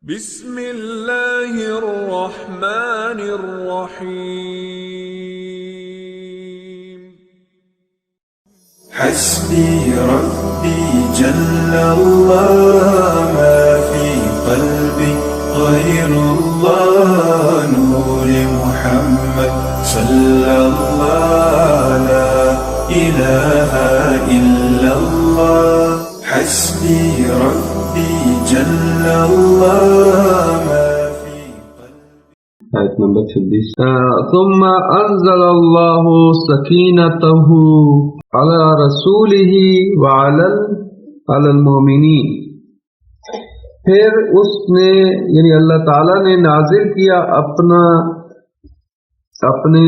بسم اللہ الرحمن الرحیم حسبي ربي جل الله ما في قلبي غير الله نور محمد صلى الله لا إله إلا الله حسبي ربي جل الله ما في قلبي آیت نمبر 26 ثم انزل اللہ سکینتہ علی رسولہ وعلی المؤمنین، پھر اس نے یعنی اللہ تعالیٰ نے نازل کیا اپنے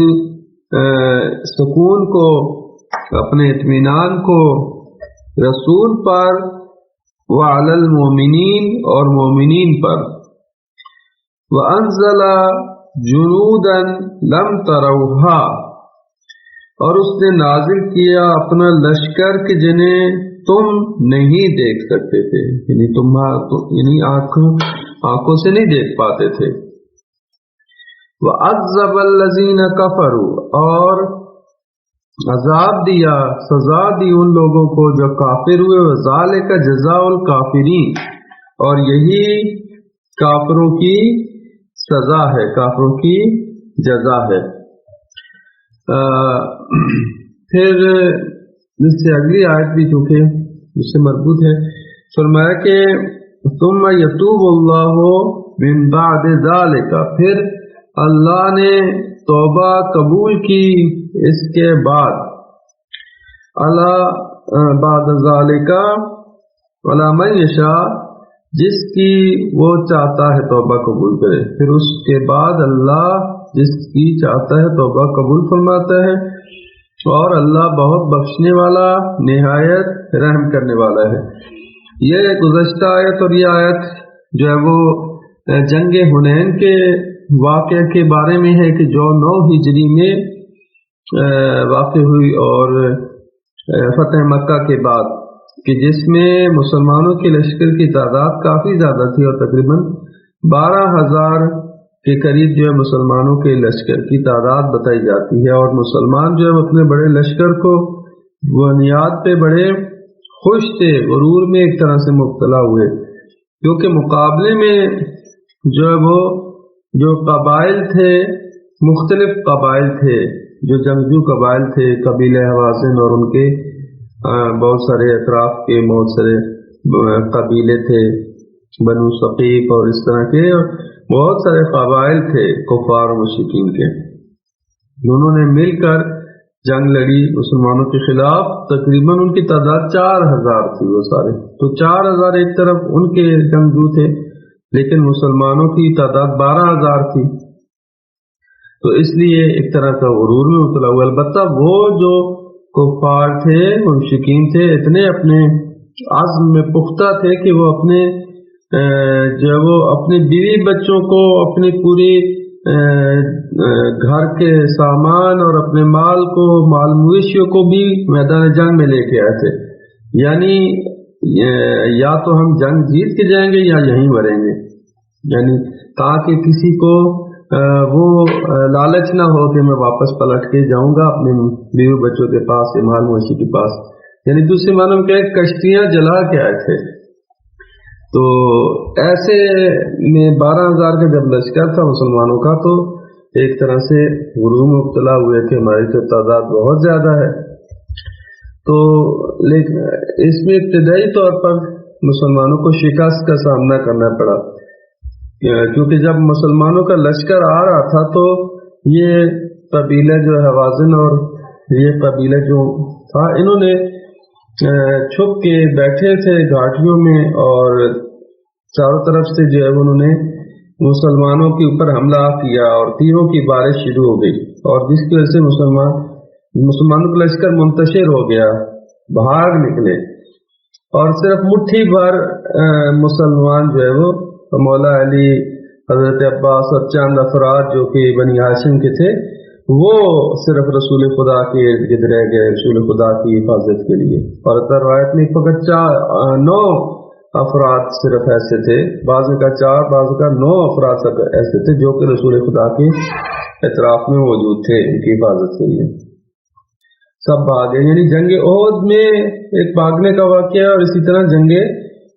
سکون کو، اپنے اطمینان کو رسول پر، وعلی المؤمنین اور مومنین پر، وَأَنزَلَ جُنُودًا لَمْ تَرَوْهَا، اور اس نے نازل کیا اپنا لشکر کہ جنہیں تم نہیں دیکھ سکتے تھے، یعنی آنکھوں سے نہیں دیکھ پاتے تھے۔ وَعَذَّبَ الَّذِينَ كَفَرُوا، اور عذاب دیا، سزا دی ان لوگوں کو جو کافر ہوئے، وَذَلِكَ جَزَاءُ الْكَافِرِينَ، اور یہی کافروں کی سزا ہے، کافروں کی جزا ہے۔ پھر اس سے اگلی آیت بھی چونکہ اس سے مربوط ہے، فرمایا کہ ثم یتوب اللہ من بعد ذالک، پھر اللہ نے توبہ قبول کی اس کے بعد، اللہ بعد ذالک ولا من یشاء، جس کی وہ چاہتا ہے توبہ قبول کرے، پھر اس کے بعد اللہ جس کی چاہتا ہے توبہ قبول فرماتا ہے، اور اللہ بہت بخشنے والا، نہایت رحم کرنے والا ہے۔ یہ گزشتہ آیت اور یہ آیت جو ہے وہ جنگ حنین کے واقعے کے بارے میں ہے کہ جو 9 ہجری میں واقع ہوئی اور فتح مکہ کے بعد، کہ جس میں مسلمانوں کے لشکر کی تعداد کافی زیادہ تھی، اور تقریباً 12,000 کے قریب جو ہے مسلمانوں کے لشکر کی تعداد بتائی جاتی ہے، اور مسلمان جو ہے اپنے بڑے لشکر کو بنیاد پہ بڑے خوش تھے، غرور میں ایک طرح سے مبتلا ہوئے، کیونکہ مقابلے میں جو ہے وہ جو قبائل تھے، مختلف قبائل تھے، جو جنگجو قبائل تھے، قبیلہ حوازن، اور ان کے بہت سارے اطراف کے بہت سارے قبیلے تھے، بنو ثقیف اور اس طرح کے بہت سارے قبائل تھے کفار و مشرکین کے، انہوں نے مل کر جنگ لڑی مسلمانوں کے خلاف۔ تقریباً ان کی تعداد 4,000 تھی، وہ سارے تو 4,000 ایک طرف ان کے جنگجو تھے، لیکن مسلمانوں کی تعداد 12,000 تھی، تو اس لیے ایک طرح کا غرور میں مبتلا ہوا۔ البتہ وہ جو کفار تھے، مشرکین تھے، اتنے اپنے عزم میں پختہ تھے کہ وہ اپنے جو وہ اپنے بیوی بچوں کو، اپنی پوری گھر کے سامان اور اپنے مال کو، مال مویشیوں کو بھی میدان جنگ میں لے کے آئے تھے، یعنی یا تو ہم جنگ جیت کے جائیں گے یا یہیں مریں گے، یعنی تاکہ کسی کو وہ لالچ نہ ہو کہ میں واپس پلٹ کے جاؤں گا اپنے بیوی بچوں کے پاس، مال مویشی کے پاس، یعنی دوسری معنوں میں کشتیاں جلا کے آئے تھے۔ تو ایسے میں 12,000 کا جب لشکر تھا مسلمانوں کا، تو ایک طرح سے غرور میں مبتلا ہوئے کہ ہماری تو تعداد بہت زیادہ ہے۔ تو لیکن اس میں ابتدائی طور پر مسلمانوں کو شکست کا سامنا کرنا پڑا، کیونکہ جب مسلمانوں کا لشکر آ رہا تھا تو یہ قبیلہ جو حوازن اور یہ قبیلہ جو تھا، انہوں نے چھپ کے بیٹھے تھے گھاٹیوں میں، اور چاروں طرف سے جو ہے انہوں نے مسلمانوں کے اوپر حملہ کیا، اور تیروں کی بارش شروع ہو گئی، اور جس کی وجہ سے مسلمانوں کا لشکر منتشر ہو گیا، بھاگ نکلے، اور صرف مٹھی بھر مسلمان جو ہے وہ مولا علی، حضرت عباس اور چند افراد جو کہ بنی ہاشم کے تھے، وہ صرف رسول خدا کے ارد گرد رہ گئے رسول خدا کی حفاظت کے لیے۔ اور روایت میں فقط 9 افراد صرف ایسے تھے، بعض کا 4 بعض کا 9 افراد سب ایسے تھے جو کہ رسول خدا کے اطراف میں موجود تھے ان کی حفاظت کے لیے، سب بھاگے۔ یعنی جنگ احد میں ایک بھاگنے کا واقعہ ہے، اور اسی طرح جنگ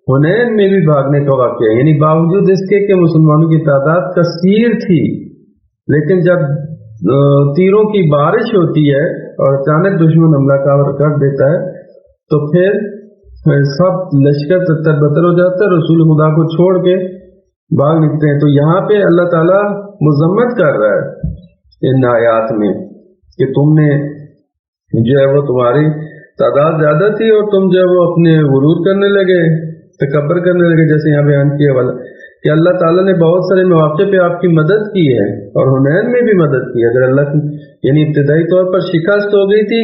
حنین میں بھی بھاگنے کا واقعہ ہے، یعنی باوجود اس کے کہ مسلمانوں کی تعداد کثیر تھی، لیکن جب تیروں کی بارش ہوتی ہے اور اچانک دشمن حملہ کر دیتا ہے تو پھر سب لشکر تتر بتر ہو جاتا ہے، رسول خدا کو چھوڑ کے بھاگ نکلتے ہیں۔ تو یہاں پہ اللہ تعالیٰ مذمت کر رہا ہے ان آیات میں کہ تم نے جو ہے وہ تمہاری تعداد زیادہ تھی اور تم جو ہے وہ اپنے غرور کرنے لگے، تکبر کرنے لگے، جیسے یہاں بیان کیا والا کہ اللہ تعالیٰ نے بہت سارے مواقع پہ آپ کی مدد کی ہے اور حنین میں بھی مدد کی ہے۔ اگر اللہ کی یعنی ابتدائی طور پر شکست ہو گئی تھی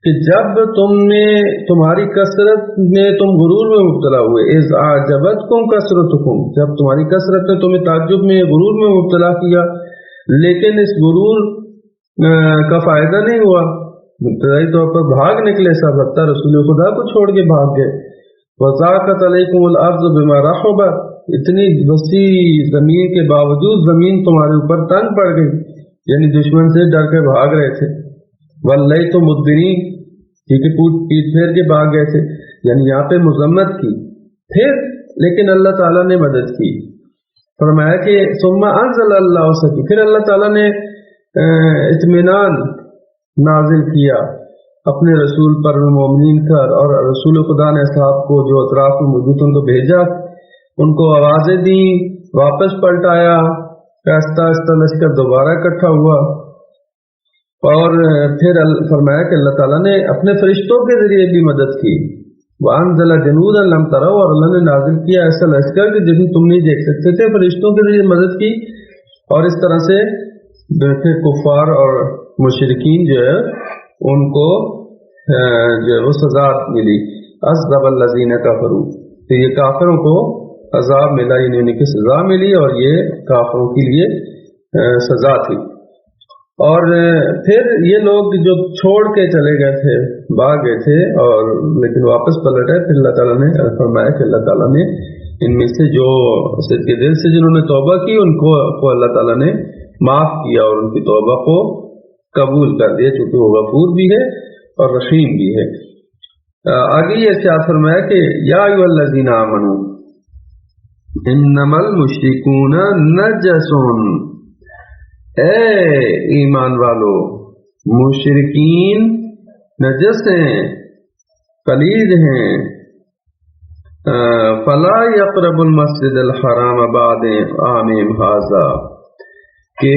کہ جب تم نے تمہاری کثرت میں تم غرور میں مبتلا ہوئے، اذ اعجبتکم کثرتکم، جب تمہاری کثرت نے تمہیں تعجب میں غرور میں مبتلا کیا، لیکن اس غرور کا فائدہ نہیں ہوا، ابتدائی طور پر بھاگ نکلے سب، حتیٰ رسول خدا کو چھوڑ کے بھاگ گئے۔ وَضَاقَتْ عَلَيْكُمُ الْأَرْضُ بِمَا رَحُبَتْ، اتنی وسیع زمین کے باوجود زمین تمہارے اوپر تنگ پڑ گئی، یعنی دشمن سے ڈر کے بھاگ رہے تھے۔ وَلَّيْتُمْ مُدْبِرِينَ، ٹھیک ہے، پیٹ پھیر کے بھاگ گئے تھے، یعنی یہاں پہ مذمت کی، پھر لیکن اللہ تعالیٰ نے مدد کی۔ فرمایا کہ ثم انزل اللہ سکی، پھر اللہ تعالیٰ نے اطمینان نازل کیا اپنے رسول پر مومنین کر، اور رسول خدا نے صاحب کو جو اطراف میں موجود ان کو بھیجا، ان کو آوازیں دیں، واپس پلٹایا، آہستہ آہستہ لشکر دوبارہ اکٹھا ہوا، اور پھر فرمایا کہ اللہ تعالیٰ نے اپنے فرشتوں کے ذریعے بھی مدد کی۔ وَأَنزَلَ جُنُودًا لَمْ تَرَوْا، اور اللہ نے نازل کیا ایسا لشکر کہ جسے تم نہیں دیکھ سکتے تھے، فرشتوں کے ذریعے مدد کی، اور اس طرح سے پھر کفار اور مشرکین جو ہے ان کو جو وہ سزا ملی۔ عذب الذین کفروا، تو یہ کافروں کو عذاب ملا، یعنی ان کی سزا ملی، اور یہ کافروں کے لیے سزا تھی۔ اور پھر یہ لوگ جو چھوڑ کے چلے گئے تھے، بھاگ گئے تھے، اور لیکن واپس پلٹ آئے، پھر اللہ تعالیٰ نے فرمایا کہ اللہ تعالیٰ نے ان میں سے جو صدق کے دل سے جنہوں نے توبہ کی ان کو اللہ تعالیٰ نے معاف کیا اور ان کی توبہ کو قبول کر دیا، چونکہ وہ غفور بھی ہے اور رحیم بھی ہے۔ آگے یہ ارشاد فرمایا کہ یا ایھا الذین آمنوا انما المشرکون نجس، اے ایمان والو مشرکین نجس ہیں، پلید ہیں، فلا یقربوا المسجد الحرام بعد عامہم ھذا، کہ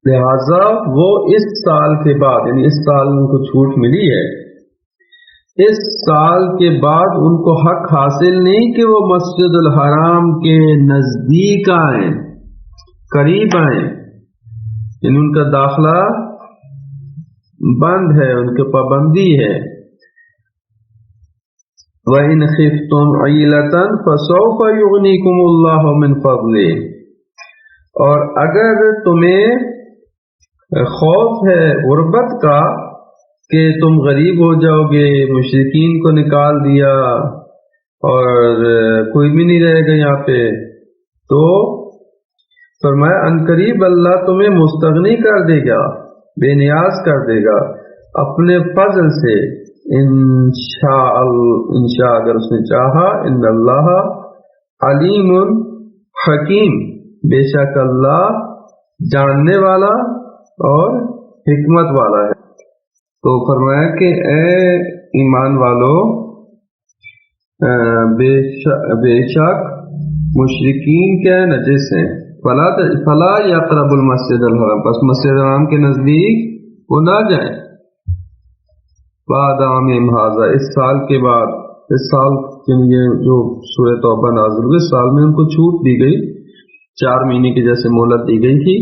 لہذا وہ اس سال کے بعد، یعنی اس سال ان کو چھوٹ ملی ہے، اس سال کے بعد ان کو حق حاصل نہیں کہ وہ مسجد الحرام کے نزدیک آئیں، قریب آئیں، یعنی ان کا داخلہ بند ہے، ان کی پابندی ہے۔ وَإِنْ خِفْتُمْ عِيلَةً فَسَوْفَ يُغْنِيكُمُ اللَّهُ مِنْ فَضْلِهِ، اور اگر تمہیں خوف ہے غربت کا کہ تم غریب ہو جاؤ گے، مشرکین کو نکال دیا اور کوئی بھی نہیں رہے گا یہاں پہ، تو فرمایا عنقریب اللہ تمہیں مستغنی کر دے گا، بے نیاز کر دے گا اپنے فضل سے، انشاء اگر اس نے چاہا، ان اللہ علیم حکیم، بے شک اللہ جاننے والا اور حکمت والا ہے۔ تو فرمایا کہ اے ایمان والو بے شک مشرکین کیا نجس ہیں، فلا یقرب المسجد الحرام، بس مسجد الحرام کے نزدیک وہ نہ جائیں، بعد عامہم ھذا، اس سال کے بعد، اس سال یہ جو سورہ توبہ نازل ہوئی، اس سال میں ان کو چھوٹ دی گئی، 4 مہینے کی جیسے مہلت دی گئی تھی،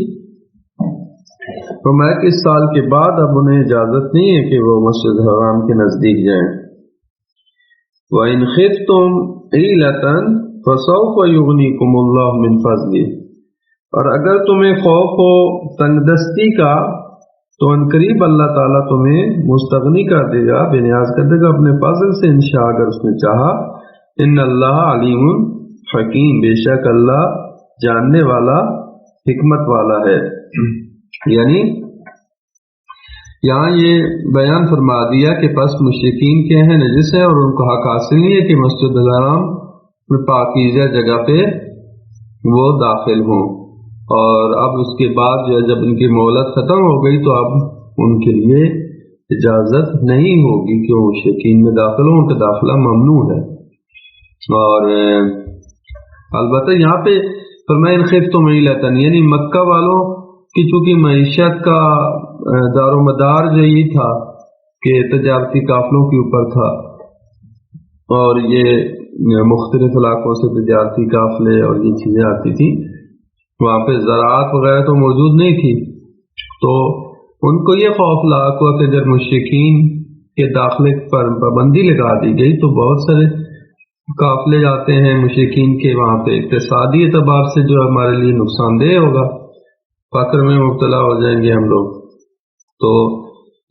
فرمایا کہ اس سال کے بعد اب انہیں اجازت نہیں ہے کہ وہ مسجد الحرام کے نزدیک جائیں۔ وَإِنْ خِفْتُمْ عِيلَةً فَسَوْفَ يُغْنِيكُمُ اللَّهُ مِنْ فَضْلِهِ، اور اگر تمہیں خوف ہو تنگ دستی کا تو عنقریب اللہ تعالیٰ تمہیں مستغنی کر دے گا، بے نیاز کر دے گا اپنے فضل سے، انشاء اگر اس نے چاہا، ان اللہ علیم حکیم، بے شک اللہ جاننے والا حکمت والا ہے۔ یعنی یہاں یہ بیان فرما دیا کہ پس مشرکین کے ہیں نجس ہے اور ان کو حق حاصل نہیں ہے کہ مسجد الحرام میں پاکیزہ جگہ پہ وہ داخل ہوں، اور اب اس کے بعد جو ہے جب ان کی مہلت ختم ہو گئی تو اب ان کے لیے اجازت نہیں ہوگی کہ وہ مشرکین میں داخل ہوں، ان کا داخلہ ممنوع ہے۔ اور البتہ یہاں پہ فرمایا ان خفتم عیلۃ، یعنی مکہ والوں کی چونکہ معیشت کا دار و مدار جو یہ تھا کہ تجارتی قافلوں کے اوپر تھا، اور یہ مختلف علاقوں سے تجارتی قافلے اور یہ چیزیں آتی تھی، وہاں پہ زراعت وغیرہ تو موجود نہیں تھی، تو ان کو یہ خوف لاحق ہوا کہ اگر مشرکین کے داخلے پر پابندی لگا دی گئی تو بہت سارے قافلے جاتے ہیں مشرکین کے، وہاں پہ اقتصادی اعتبار سے جو ہمارے لیے نقصان دہ ہوگا، فقر میں مبتلا ہو جائیں گے ہم لوگ۔ تو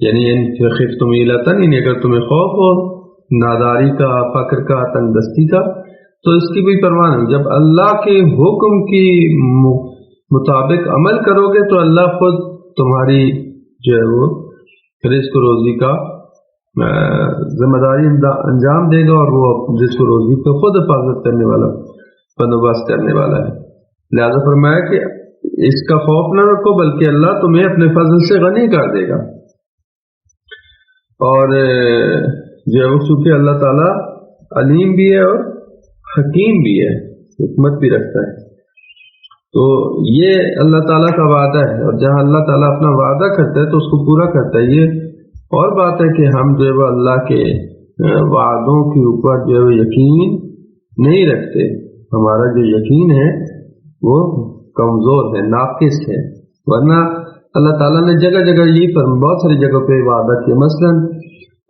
یعنی خفتم عیلۃ، یعنی اگر تمہیں خوف ہو ناداری کا، فقر کا، تنگ دستی کا، تو اس کی بھی پرواہ نہیں، جب اللہ کے حکم کی مطابق عمل کرو گے تو اللہ خود تمہاری جو ہے وہ رزق روزی کا ذمہ داری انجام دے گا، اور وہ رزق روزی کو خود حفاظت کرنے والا، بندوبست کرنے والا ہے۔ لہذا فرمایا کہ اس کا خوف نہ رکھو بلکہ اللہ تمہیں اپنے فضل سے غنی کر دے گا، اور جو ہے وہ چونکہ اللہ تعالیٰ علیم بھی ہے اور حکیم بھی ہے، حکمت بھی رکھتا ہے، تو یہ اللہ تعالیٰ کا وعدہ ہے، اور جہاں اللہ تعالیٰ اپنا وعدہ کرتا ہے تو اس کو پورا کرتا ہے۔ یہ اور بات ہے کہ ہم جو ہے وہ اللہ کے وعدوں کے اوپر جو ہے وہ یقین نہیں رکھتے، ہمارا جو یقین ہے وہ کمزور ہے، ناقص ہے، ورنہ اللہ تعالیٰ نے جگہ جگہ یہ بہت ساری جگہ پہ وعدہ کیا، مثلا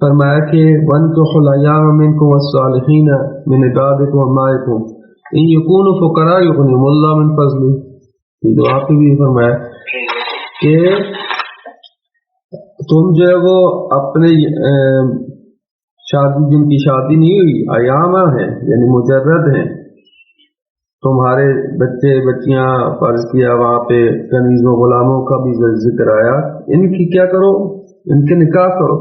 فرمایا کہ وَانكِحُوا الْأَيَامَ مِنكُمْ وَالصَّالِحِينَ مِنْ عِبَادِكُمْ وَإِمَائِكُمْ إِنْ يَكُونُوا فُقَرَاءَ يُغْنِهِمُ اللَّهُ مِنْ فَضْلِهِ، یہ دعا پہ بھی فرمایا کہ تم جو ہے وہ اپنے شادی، جن کی شادی نہیں ہوئی، ایامہ ہیں یعنی مجرد ہیں، تمہارے بچے بچیاں، فرض کیا وہاں پہ کنیزوں غلاموں کا بھی ذکر آیا، ان کی کیا کرو، ان کے نکاح کرو،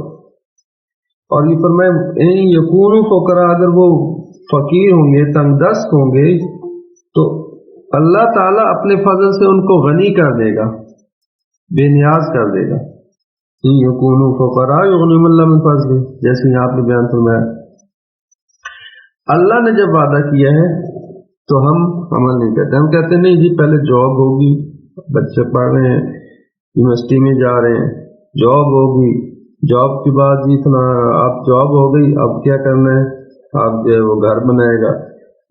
اور یہ فرمائے ان یکونوا فقراء، اگر وہ فقیر ہوں گے، تنگ دست ہوں گے، تو اللہ تعالیٰ اپنے فضل سے ان کو غنی کر دے گا، بے نیاز کر دے گا۔ ان یکونوا فقراء یغنیہم اللہ من فضلہ، جیسے یہاں آپ نے بیان فرمایا۔ اللہ نے جب وعدہ کیا ہے تو ہم عمل نہیں کرتے، ہم کہتے نہیں جی پہلے جاب ہوگی، بچے پڑھ رہے ہیں، یونیورسٹی میں جا رہے ہیں، جاب ہوگی، جاب کے بعد جی اتنا اب جاب ہو گئی، اب کیا کرنا ہے، اب جو ہے وہ گھر بنائے گا،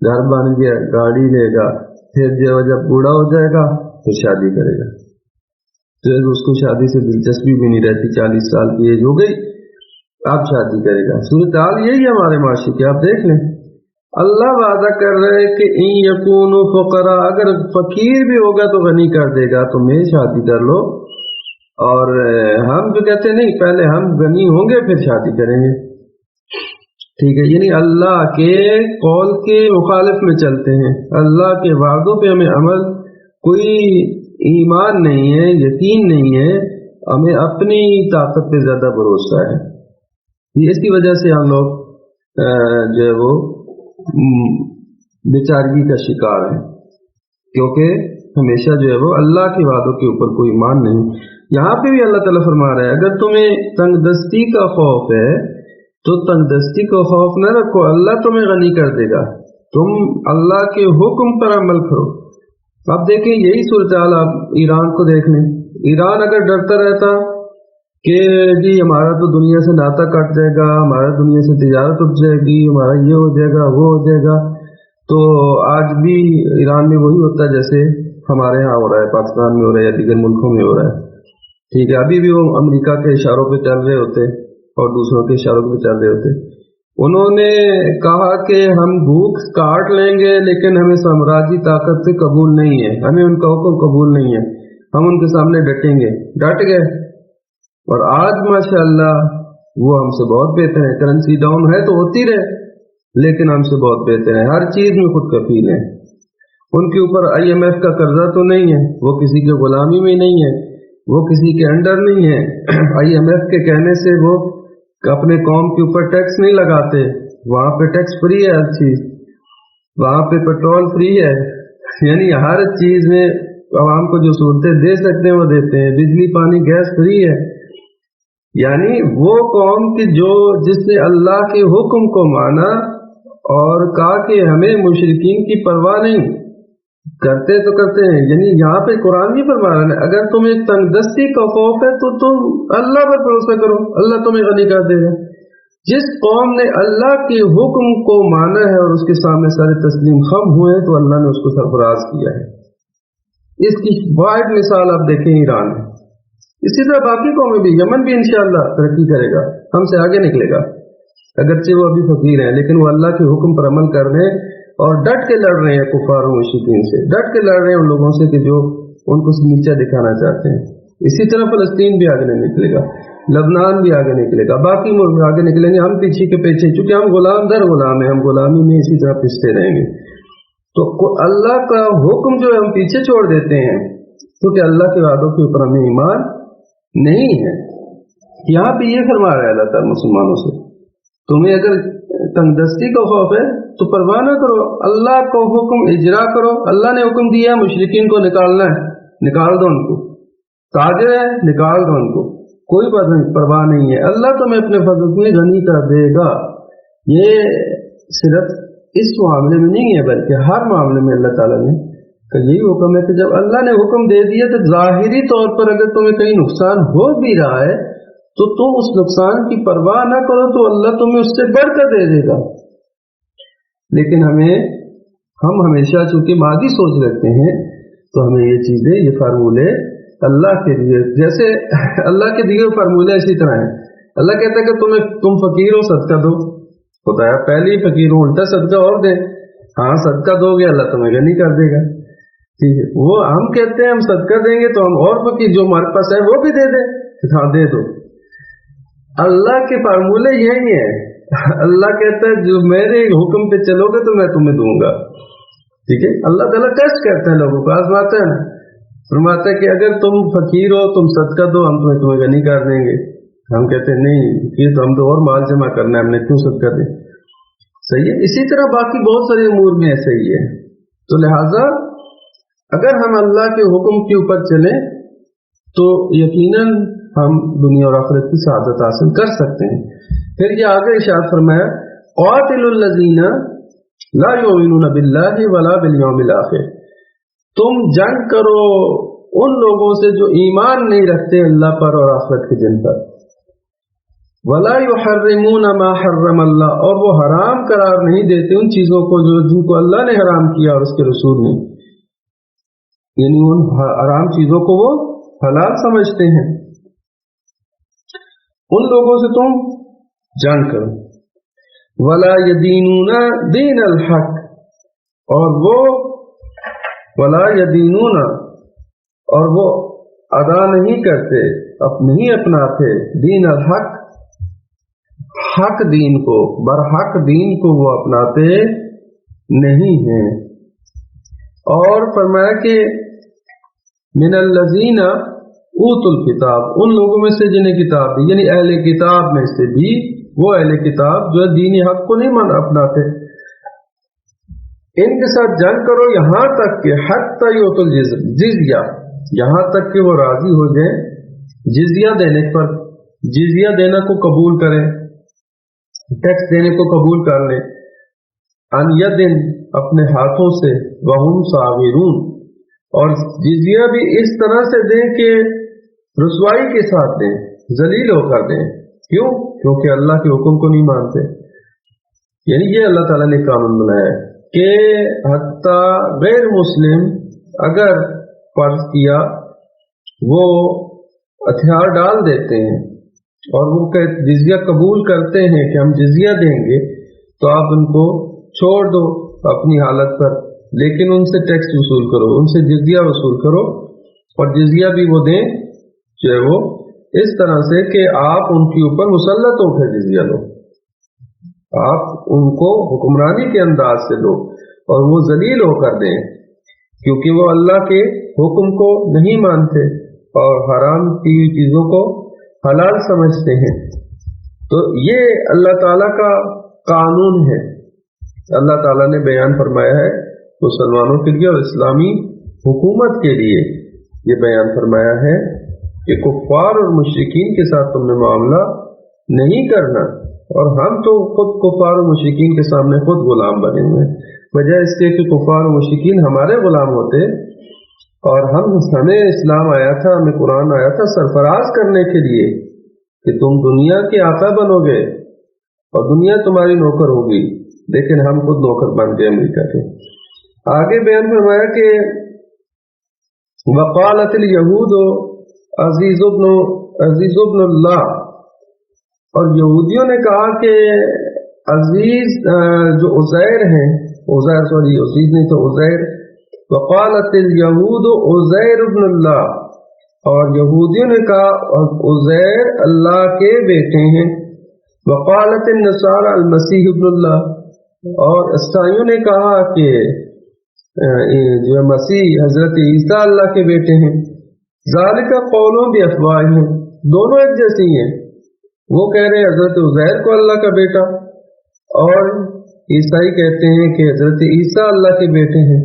گھر بن گیا، گاڑی لے گا، پھر جو ہے جب بوڑھا ہو جائے گا پھر شادی کرے گا، پھر اس کو شادی سے دلچسپی بھی نہیں رہتی، 40 سال کی ایج ہو گئی اب شادی کرے گا۔ صورتحال یہی ہے ہمارے معاشرے کی، آپ دیکھ لیں، اللہ وعدہ کر رہے کہ ان یکونوا فقراء، اگر فقیر بھی ہوگا تو غنی کر دے گا، تمہیں شادی کر لو، اور ہم جو کہتے نہیں پہلے ہم غنی ہوں گے پھر شادی کریں گے، ٹھیک ہے، یعنی اللہ کے قول کے مخالف میں چلتے ہیں، اللہ کے وعدوں پہ ہمیں عمل، کوئی ایمان نہیں ہے، یقین نہیں ہے، ہمیں اپنی طاقت پہ زیادہ بھروسہ ہے، اس کی وجہ سے ہم لوگ جو ہے وہ بیچارگی کا شکار ہے، کیونکہ ہمیشہ جو ہے وہ اللہ کے وعدوں کے اوپر کوئی ایمان نہیں۔ یہاں پہ بھی اللہ تعالیٰ فرما رہا ہے اگر تمہیں تنگ دستی کا خوف ہے تو تنگ دستی کا خوف نہ رکھو، اللہ تمہیں غنی کر دے گا، تم اللہ کے حکم پر عمل کرو۔ اب دیکھیں یہی صورتحال آپ ایران کو دیکھ لیں، ایران اگر ڈرتا رہتا کہ جی ہمارا تو دنیا سے ناطا کٹ جائے گا، ہمارا دنیا سے تجارت اٹھ جائے گی، ہمارا یہ ہو جائے گا وہ ہو جائے گا، تو آج بھی ایران میں وہی ہوتا ہے جیسے ہمارے ہاں ہو رہا ہے، پاکستان میں ہو رہا ہے یا دیگر ملکوں میں ہو رہا ہے، ٹھیک ہے، ابھی بھی وہ امریکہ کے اشاروں پہ چل رہے ہوتے اور دوسروں کے اشاروں پہ چل رہے ہوتے۔ انہوں نے کہا کہ ہم بھوک کاٹ لیں گے لیکن ہمیں سامراجی طاقت سے قبول نہیں ہے، ہمیں ان کا حکم قبول نہیں ہے، ہم ان کے سامنے ڈٹیں گے، ڈٹ گئے، اور آج ماشاءاللہ وہ ہم سے بہت بہتر ہے، کرنسی ڈاؤن ہے تو ہوتی رہے، لیکن ہم سے بہت بہتر ہیں، ہر چیز میں خود کفیل ہیں. ان کے اوپر IMF کا قرضہ تو نہیں ہے، وہ کسی کے غلامی میں نہیں ہے، وہ کسی کے انڈر نہیں ہے. IMF کے کہنے سے وہ اپنے قوم کے اوپر ٹیکس نہیں لگاتے، وہاں پہ ٹیکس فری ہے ہر چیز، وہاں پہ پیٹرول فری ہے، یعنی ہر چیز میں عوام کو جو سہولتیں دے سکتے ہیں وہ دیتے ہیں. بجلی پانی گیس فری ہے. یعنی وہ قوم کی جس نے اللہ کے حکم کو مانا اور کہا کہ ہمیں مشرکین کی پرواہ نہیں، کرتے تو کرتے ہیں. یعنی یہاں پہ قرآن بھی فرما رہا ہے اگر تمہیں تنگ دستی کا خوف ہے تو تم اللہ پر بھروسہ کرو، اللہ تمہیں غنی کر دے گا. جس قوم نے اللہ کے حکم کو مانا ہے اور اس کے سامنے سارے تسلیم خم ہوئے تو اللہ نے اس کو سرفراز کیا ہے. اس کی واحد مثال آپ دیکھیں ایران ہے. اسی طرح باقی قومیں بھی، یمن بھی انشاءاللہ ترقی کرے گا، ہم سے آگے نکلے گا، اگرچہ وہ ابھی فقیر ہیں لیکن وہ اللہ کے حکم پر عمل کر رہے ہیں اور ڈٹ کے لڑ رہے ہیں کفار و مشرکین سے، ڈٹ کے لڑ رہے ہیں ان لوگوں سے کہ جو ان کو نیچا دکھانا چاہتے ہیں. اسی طرح فلسطین بھی آگے نکلے گا، لبنان بھی آگے نکلے گا، باقی ملک بھی آگے نکلیں گے. ہم پیچھے کے پیچھے، چونکہ ہم غلام در غلام ہیں، ہم غلامی میں اسی طرح پستے رہیں گے. تو اللہ کا حکم جو ہے ہم پیچھے چھوڑ دیتے ہیں کیونکہ اللہ کے وعدوں کے اوپر ہمیں ایمان نہیں ہے. یہاں پہ یہ فرما رہا ہے اللہ تعالیٰ مسلمانوں سے، تمہیں اگر تنگ دستی کا خوف ہے تو پرواہ نہ کرو، اللہ کو حکم اجرا کرو. اللہ نے حکم دیا مشرکین کو نکالنا ہے، نکال دو ان کو. تاجر ہے، نکال دو ان کو، کوئی بات نہیں، پرواہ نہیں ہے. اللہ تمہیں اپنے فضل میں غنی کر دے گا. یہ صرف اس معاملے میں نہیں ہے بلکہ ہر معاملے میں اللہ تعالیٰ نے کہ یہی حکم ہے کہ جب اللہ نے حکم دے دیا تو ظاہری طور پر اگر تمہیں کہیں نقصان ہو بھی رہا ہے تو تم اس نقصان کی پرواہ نہ کرو تو اللہ تمہیں اس سے بڑھ کر دے دے گا. لیکن ہم ہمیشہ چونکہ مادی سوچ رکھتے ہیں تو ہمیں یہ چیزیں، یہ فارمولے اللہ کے دیے، جیسے اللہ کے دیے فارمولے اسی طرح ہیں. اللہ کہتا ہے کہ تم فقیر ہو، صدقہ دو. بتایا پہلے ہی فقیر ہوں، الٹا صدقہ اور دے. ہاں صدقہ دو گے اللہ تمہیں غنی کر دے گا. ٹھیک ہے، وہ ہم کہتے ہیں ہم صدقہ دیں گے تو ہم اور فقیر جو ہمارے پاس ہے وہ بھی دے دیں. ہاں دے دو. اللہ کے فارمولے یہی ہیں. اللہ کہتا ہے جو میرے حکم پہ چلو گے تو میں تمہیں دوں گا. ٹھیک ہے، اللہ تعالیٰ ٹیسٹ کرتا ہے لوگوں کو، آزماتا ہے نا. فرماتا ہے کہ اگر تم فقیر ہو تم صدقہ دو ہم تمہیں غنی کر دیں گے. ہم کہتے ہیں نہیں، یہ تو ہم تو اور مال جمع کرنا ہے، ہم نے کیوں صدقہ دیں. صحیح ہے. اسی طرح باقی بہت سارے امور میں ایسا ہی ہے. تو لہٰذا اگر ہم اللہ کے حکم کے اوپر چلیں تو یقیناً ہم دنیا اور آخرت کی سعادت حاصل کر سکتے ہیں. پھر یہ آگے ارشاد فرمایا قاتلوا الذین لا یؤمنون باللہ ولا بالیوم الآخر، تم جنگ کرو ان لوگوں سے جو ایمان نہیں رکھتے اللہ پر اور آخرت کے دن پر. ولا یحرمون ما حرم اللہ، اور وہ حرام قرار نہیں دیتے ان چیزوں کو جن کو اللہ نے حرام کیا اور اس کے رسول نے، یعنی ان حرام چیزوں کو وہ حلال سمجھتے ہیں. ان لوگوں سے تم جنگ کرو. ولا یدینون دین الحق، اور وہ ولا یدینون، اور وہ ادا نہیں کرتے، نہیں اپناتے دین الحق، حق دین کو، برحق دین کو وہ اپناتے نہیں ہیں. اور فرمایا کہ من الذین اوتوا الکتاب، ان لوگوں میں سے جنہیں کتاب دی، یعنی اہل کتاب میں سے بھی وہ اہل کتاب جو دین حق کو نہیں اپناتے، ان کے ساتھ جنگ کرو یہاں تک کہ حتی یؤتوا الجزیہ، یہاں تک کہ وہ راضی ہو جائیں جزیہ دینے پر، جزیہ دینا کو قبول کریں، ٹیکس دینے کو قبول کر لیں. ان یدن، اپنے ہاتھوں سے، وہم صاغرون، اور جزیہ بھی اس طرح سے دیں کہ رسوائی کے ساتھ دیں، ذلیل ہو کر دیں. کیوں؟ کیونکہ اللہ کے حکم کو نہیں مانتے. یعنی یہ اللہ تعالیٰ نے قانون بنایا ہے کہ حتیٰ غیر مسلم اگر فرض کیا وہ ہتھیار ڈال دیتے ہیں اور وہ جزیہ قبول کرتے ہیں کہ ہم جزیہ دیں گے، تو آپ ان کو چھوڑ دو اپنی حالت پر، لیکن ان سے ٹیکس وصول کرو، ان سے جزیہ وصول کرو، اور جزیہ بھی وہ دیں جو ہے وہ اس طرح سے کہ آپ ان کے اوپر مسلط ہو کر جزیہ دو. آپ ان کو حکمرانی کے انداز سے دو اور وہ ذلیل ہو کر دیں، کیونکہ وہ اللہ کے حکم کو نہیں مانتے اور حرام کی ہوئی چیزوں کو حلال سمجھتے ہیں۔ تو یہ اللہ تعالیٰ کا قانون ہے، اللہ تعالیٰ نے بیان فرمایا ہے مسلمانوں کے لیے اور اسلامی حکومت کے لیے یہ بیان فرمایا ہے کہ کفار اور مشرکین کے ساتھ تم نے معاملہ نہیں کرنا، اور ہم تو خود کفار اور مشرکین کے سامنے خود غلام بنے ہوئے ہیں، بجائے اس کے کہ کفار اور مشرکین ہمارے غلام ہوتے اور ہمیں اسلام آیا تھا، ہمیں قرآن آیا تھا سرفراز کرنے کے لیے کہ تم دنیا کے آقا بنو گے اور دنیا تمہاری نوکر ہوگی، لیکن ہم خود نوکر بن گئے امریکہ کے۔ آگے بیان فرمایا کہ وقالت الیہود عزیز ابن اللہ، اور یہودیوں نے کہا کہ عزیز جو عزیر ہیں، عزیز نہیں تو عزیر، وقالت الیہود عزیر ابن اللہ، اور یہودیوں نے کہا عزیر اللہ کے بیٹے ہیں، وقالت النصارى المسیح ابن اللہ، اور عیسائیوں نے کہا کہ جو مسیح حضرت عیسیٰ اللہ کے بیٹے ہیں، ذالک قولهم بافواہہم، دونوں ایک جیسی ہیں، وہ کہہ رہے ہیں حضرت عزیر کو اللہ کا بیٹا، اور عیسائی کہتے ہیں کہ حضرت عیسیٰ اللہ کے بیٹے ہیں۔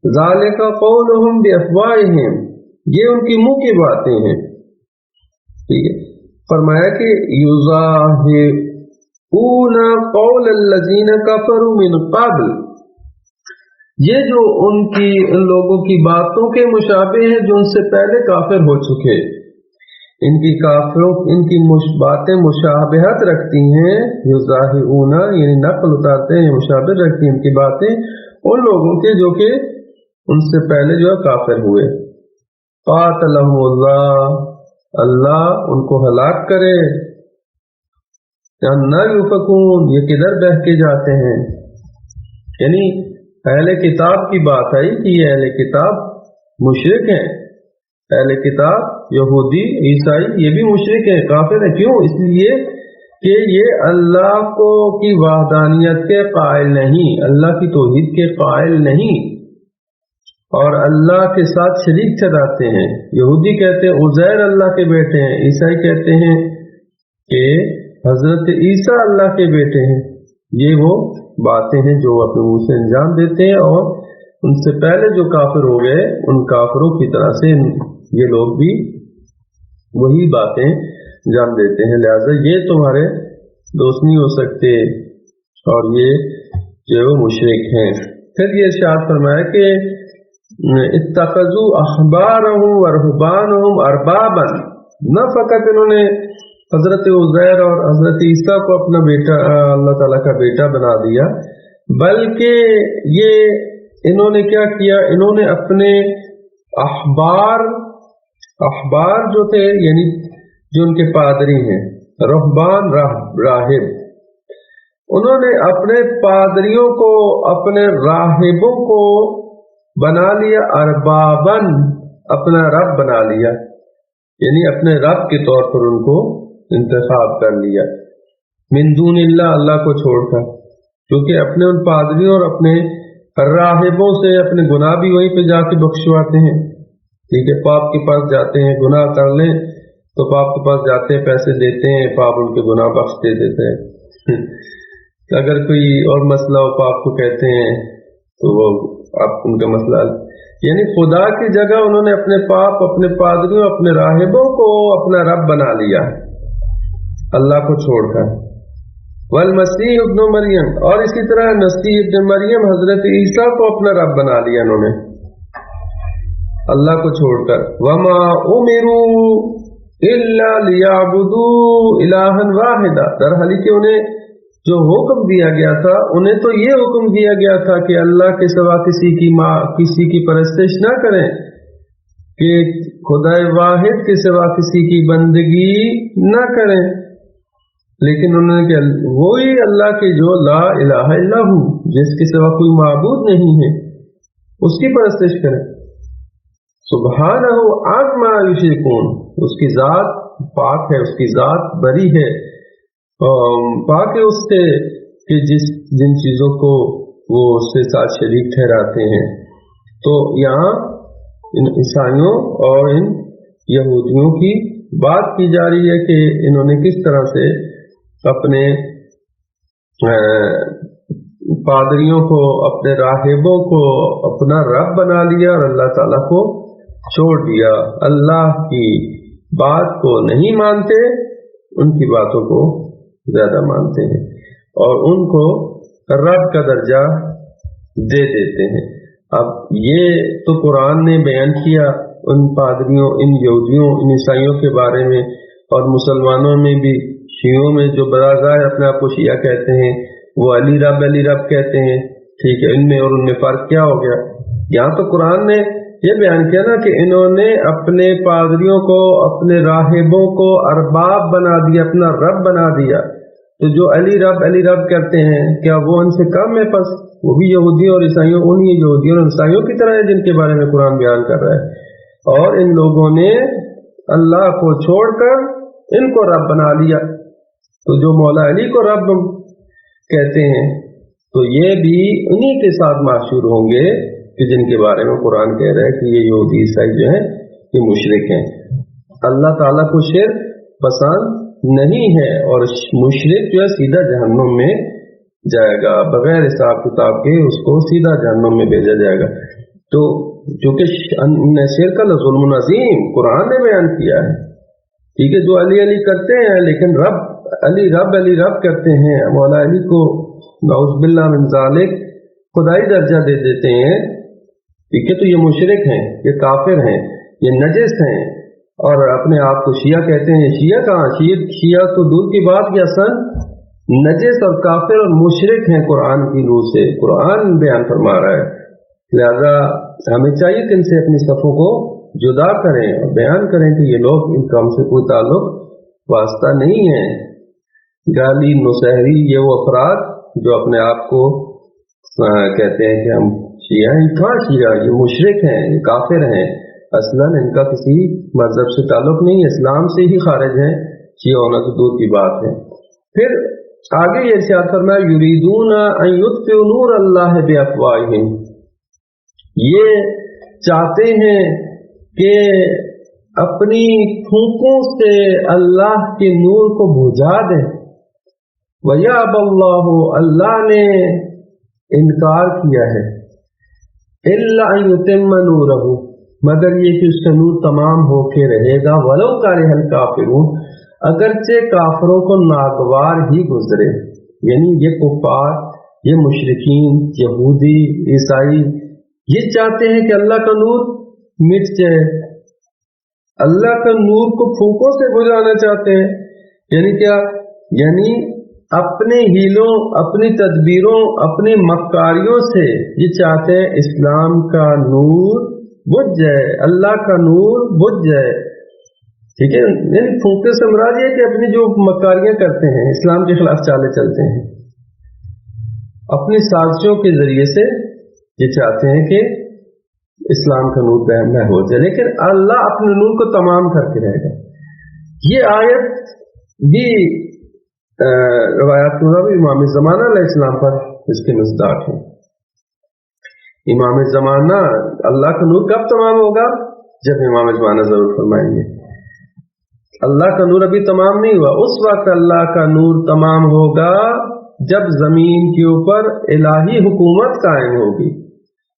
ذالک قولهم بافواہہم، یہ ان کی منہ کی باتیں ہیں، ٹھیک ہے۔ فرمایا کہ یظاہرون قول الذین کفروا من قبل، یہ جو ان لوگوں کی باتوں کے مشابہ ہیں جو ان سے پہلے کافر ہو چکے، ان کی باتیں مشابہت رکھتی ہیں، یظاہرون یعنی نقل اتارتے ہیں، مشابہت رکھتی ہیں ان کی باتیں ان لوگوں کے جو کہ ان سے پہلے جو ہے کافر ہوئے۔ قاتلہم اللہ، اللہ ان کو ہلاک کرے، انا یؤفکون، یہ کدھر بہہ کے جاتے ہیں، یعنی اہل کتاب کی بات آئی کہ یہ اہل کتاب مشرک ہیں، اہل کتاب یہودی عیسائی یہ بھی مشرک ہیں، کافر ہیں، کیوں؟ اس لیے کہ یہ اللہ کی وحدانیت کے قائل نہیں، اللہ کی توحید کے قائل نہیں، اور اللہ کے ساتھ شریک ٹھہراتے ہیں۔ یہودی کہتے ہیں عزیر اللہ کے بیٹے ہیں، عیسائی کہتے ہیں کہ حضرت عیسیٰ اللہ کے بیٹے ہیں۔ یہ وہ باتیں ہیں جو اپنے منہ سے انجام دیتے ہیں، اور ان سے پہلے جو کافر ہو گئے ان کافروں کی طرح سے یہ لوگ بھی وہی باتیں انجام دیتے ہیں، لہذا یہ تمہارے دوست نہیں ہو سکتے، اور یہ جو مشرک ہیں۔ پھر یہ ارشاد فرمایا کہ اتخذوا احبارهم ورهبانهم اربابا، نہ فقط انہوں نے حضرت عزیر اور حضرت عیسیٰ کو اپنا بیٹا، اللہ تعالیٰ کا بیٹا بنا دیا، بلکہ یہ انہوں نے کیا کیا، انہوں نے اپنے احبار جو تھے یعنی جو ان کے پادری ہیں، رہبان راہب، انہوں نے اپنے پادریوں کو، اپنے راہبوں کو بنا لیا اربابن، اپنا رب بنا لیا، یعنی اپنے رب کے طور پر ان کو انتخاب کر لیا، من دون اللہ، اللہ کو چھوڑ کر، کیونکہ اپنے ان پادریوں اور اپنے راہبوں سے اپنے گناہ بھی وہیں پہ جا کے بخشواتے ہیں، ٹھیک ہے، پاپ کے پاس جاتے ہیں، گناہ کر لیں تو پاپ کے پاس جاتے ہیں، پیسے دیتے ہیں، پاپ ان کے گناہ بخش دے دیتے ہیں۔ اگر کوئی اور مسئلہ ہو پاپ کو کہتے ہیں تو وہ آپ ان کا مسئلہ، یعنی خدا کی جگہ انہوں نے اپنے پاپ، اپنے پادریوں، اپنے راہبوں کو اپنا رب بنا لیا اللہ کو چھوڑ کر۔ والمسیح ابن مریم، اور اسی طرح مسیح ابن مریم حضرت عیسیٰ کو اپنا رب بنا لیا انہوں نے اللہ کو چھوڑ کر۔ وما امروا الا لیعبدوا الہا واحدا، در حالی کہ انہیں جو حکم دیا گیا تھا، انہیں تو یہ حکم دیا گیا تھا کہ اللہ کے سوا کسی کی پرستش نہ کریں، کہ خدا واحد کے سوا کسی کی بندگی نہ کریں، لیکن انہوں نے کہ وہی اللہ کے جو لا الہ الا ہو، جس کے سوا کوئی معبود نہیں ہے، اس کی پرستش کریں۔ سبحانہ عما یشرکون، اس کی ذات پاک ہے، اس کی ذات بری ہے، پاک ہے اس سے کہ جن چیزوں کو وہ اس کے ساتھ شریک ٹھہراتے ہیں. تو یہاں ان عیسائیوں اور ان یہودیوں کی بات کی جا رہی ہے کہ انہوں نے کس طرح سے اپنے پادریوں کو، اپنے راہبوں کو اپنا رب بنا لیا اور اللہ تعالیٰ کو چھوڑ دیا. اللہ کی بات کو نہیں مانتے، ان کی باتوں کو زیادہ مانتے ہیں اور ان کو رب کا درجہ دے دیتے ہیں. اب یہ تو قرآن نے بیان کیا ان پادریوں، ان یہودیوں، ان عیسائیوں کے بارے میں، اور مسلمانوں میں بھی، شیعوں میں جو براظاہر اپنے آپ کو شیعہ کہتے ہیں وہ علی رب کہتے ہیں. ٹھیک ہے، ان میں اور ان میں فرق کیا ہو گیا؟ یہاں تو قرآن نے یہ بیان کیا نا کہ انہوں نے اپنے پادریوں کو، اپنے راہبوں کو ارباب بنا دیا، اپنا رب بنا دیا. تو جو علی رب کرتے ہیں، کیا وہ ان سے کم ہے؟ پس وہ بھی یہودیوں اور عیسائیوں، انہی یہودیوں اور عیسائیوں کی طرح ہے جن کے بارے میں قرآن بیان کر رہا ہے. اور ان لوگوں نے اللہ کو چھوڑ کر ان کو رب بنا لیا. تو جو مولا علی کو رب کہتے ہیں تو یہ بھی انہی کے ساتھ معشور ہوں گے کہ جن کے بارے میں قرآن کہہ رہا ہے کہ یہ یہودی عیسائی جو ہیں یہ مشرک ہیں. اللہ تعالیٰ کو شرک پسند نہیں ہے اور مشرک جو ہے سیدھا جہنم میں جائے گا، بغیر حساب کتاب کے اس کو سیدھا جہنم میں بھیجا جائے گا. تو چونکہ شرک ظلم عظیم قرآن نے بیان کیا ہے. ٹھیک ہے، جو علی کرتے ہیں لیکن علی رب کرتے ہیں، مولا علی کو نعوذ باللہ من ذالک خدائی درجہ دے دیتے ہیں. ٹھیک ہے، تو یہ مشرک ہیں، یہ کافر ہیں، یہ نجس ہیں، اور اپنے آپ کو شیعہ کہتے ہیں. شیعہ کہاں؟ شیعہ تو دور کی بات، یہ اصل نجس اور کافر اور مشرک ہیں قرآن کی روح سے. قرآن بیان فرما رہا ہے، لہذا ہمیں چاہیے کہ ان سے اپنی صفوں کو جدا کریں اور بیان کریں کہ یہ لوگ ان کا ہم سے کوئی تعلق واسطہ نہیں ہے. گالی نصیحری یہ وہ افراد جو اپنے آپ کو کہتے ہیں کہ ہم شیعہ ہیں، کہاں شیعہ؟ یہ مشرک ہیں، یہ کافر ہیں. اصلاً ان کا کسی مذہب سے تعلق نہیں، اسلام سے ہی خارج ہیں. شیعہ ہونا تو دور کی بات ہے. پھر آگے یہ ارشاد فرمایا یریدون ان یطفئوا نور اللہ بافواہہم، یہ چاہتے ہیں کہ اپنی پھونکوں سے اللہ کے نور کو بجھا دیں. وَيَأْبَى اللَّهُ، اللہ نے انکار کیا ہے، إِلَّا أَن يُتِمَّ نُورَهُ، مگر یہ کہ اس کا نور تمام ہو کے رہے گا. وَلَوْ كَرِهَ الْكَافِرُونَ، اگرچہ کافروں کو ناگوار ہی گزرے. یعنی یہ کفار، یہ مشرکین، یہودی، عیسائی یہ چاہتے ہیں کہ اللہ کا نور مٹ جائے، اللہ کا نور کو پھونکوں سے بجھانا چاہتے ہیں. یعنی کیا؟ یعنی اپنے ہیلوں، اپنی تدبیروں، اپنی مکاریوں سے یہ چاہتے ہیں اسلام کا نور بجھ جائے، اللہ کا نور بجھ جائے. ٹھیک ہے، یعنی پھونکے سے مراد یہ کہ اپنی جو مکاریاں کرتے ہیں، اسلام کے خلاف چالے چلتے ہیں، اپنی سازشوں کے ذریعے سے یہ چاہتے ہیں کہ اسلام کا نور بہم ہو جائے، لیکن اللہ اپنے نور کو تمام کر کے رہے گا. یہ آیت بھی روایات میں امام زمانہ علیہ السلام پر اس کے مصداق ہیں. امام زمانہ، اللہ کا نور کب تمام ہوگا؟ جب امام زمانہ ضرور فرمائیں گے. اللہ کا نور ابھی تمام نہیں ہوا، اس وقت اللہ کا نور تمام ہوگا جب زمین کے اوپر الہی حکومت قائم ہوگی،